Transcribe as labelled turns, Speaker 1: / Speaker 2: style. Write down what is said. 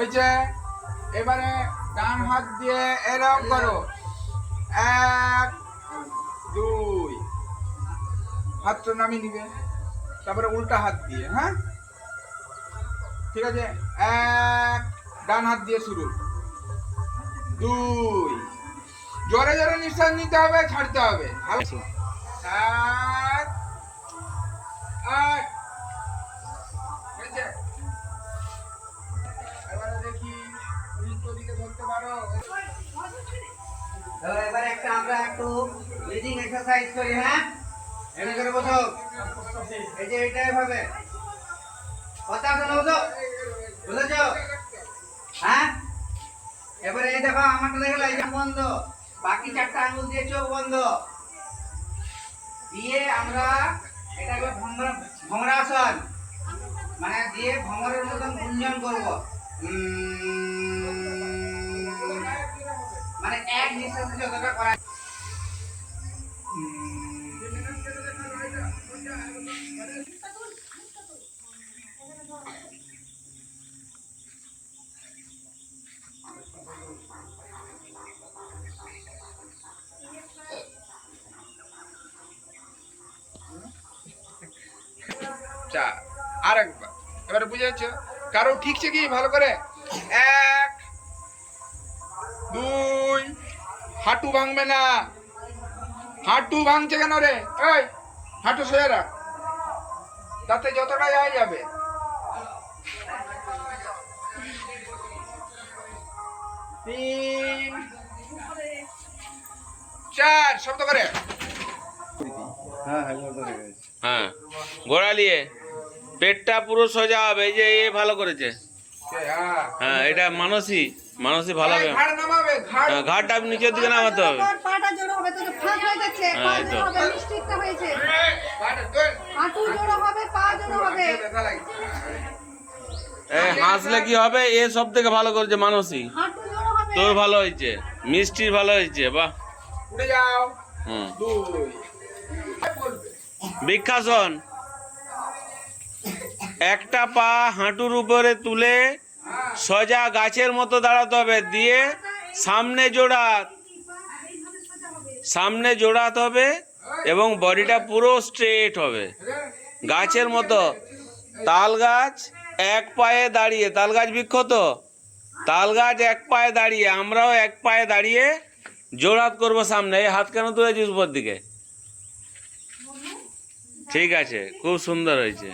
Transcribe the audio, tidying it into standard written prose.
Speaker 1: হয়েছে। এবারে ডান হাত দিয়ে এরকম করো, 1 2, হাতটা নামিয়ে নিবে। তারপরে উল্টা হাত দিয়ে, হ্যাঁ ঠিক আছে। 1, ডান হাত দিয়ে শুরু, 2, জোরে জোরে নিঃশ্বাস নিতে হবে, ছাড়তে হবে। 7 8, এবারে দেখি উল্টো দিকে ধরতে পারো।
Speaker 2: এবার আমরা একটু ব্রিদিং এক্সারসাইজ করি। হ্যাঁ, এমনি করে বসো। এই যে এইটাই ভাবে কথা শোনো, বসো, বুঝেছো? হ্যাঁ, এবারে এই দেখো আমারটা দেখো, এই বন্ধ, বাকি 4টা আঙুল দিয়ে চোখ বন্ধ দিয়ে আমরা এটাকে ভ্রমরাসন, মানে দিয়ে ভ্রমরের মতন গুঞ্জন করবো। মানে এক নিঃশ্বাসে যতটা করা।
Speaker 1: আরেকবার, এবারে বুঝেছ? কারো ঠিকছে কি ভালো করে? 1 2, হাঁটু ভাঙবে না। হাঁটু ভাঙছে কেন রে? এই হাঁটু সোজা রাখ, তাতে যতটা যাওয়া যাবে। 3 4, শব্দ করে।
Speaker 3: হ্যাঁ, গোড়া নিয়ে পেটটা পুরো সোজা হবে। এই যে এ ভালো করেছে। হ্যাঁ, এটা মানসী ভালো হবে।
Speaker 1: ঘাড় নামাবে,
Speaker 3: হ্যাঁ, ঘাড়টা নিচের দিকে নামাতে হবে।
Speaker 4: পাটা জোড়ো হবে, তো ফাঁক হয়ে যাচ্ছে, পা
Speaker 3: এই তো।
Speaker 4: জোড়ো হবে, মিস্টেকটা হয়েছে।
Speaker 1: ঘাড় তোল।
Speaker 4: হাঁটু জোড়ো হবে, পা জোড়ো হবে।
Speaker 1: ব্যথা লাগে।
Speaker 3: হাসলে কি হবে? এ সব থেকে ভালো করেছে মানসী।
Speaker 4: হাঁটু জোড়ো হবে।
Speaker 3: তোর ভালো হয়েছে, মিষ্টির ভালো হয়েছে। বাহ।
Speaker 1: উঠে যাও।
Speaker 3: হুম,
Speaker 1: 2 বলবে।
Speaker 3: বৃক্ষাসন। একটা পা হাঁটুর উপরে তুলে সোজা গাছের মতো দাঁড়াতে হবে, দিয়ে সামনে জোড়াতে হবে এবং বডিটা পুরো স্ট্রেট হবে গাছের মতো। তাল গাছ এক পায়ে দাঁড়িয়ে, তাল গাছ বৃক্ষ তো, তাল গাছ এক পায়ে দাঁড়িয়ে, আমরাও এক পায়ে দাঁড়িয়ে জোড়াত করবো সামনে। এই হাত কেন তুলেছিস উপর দিকে? ঠিক আছে, খুব সুন্দর হয়েছে।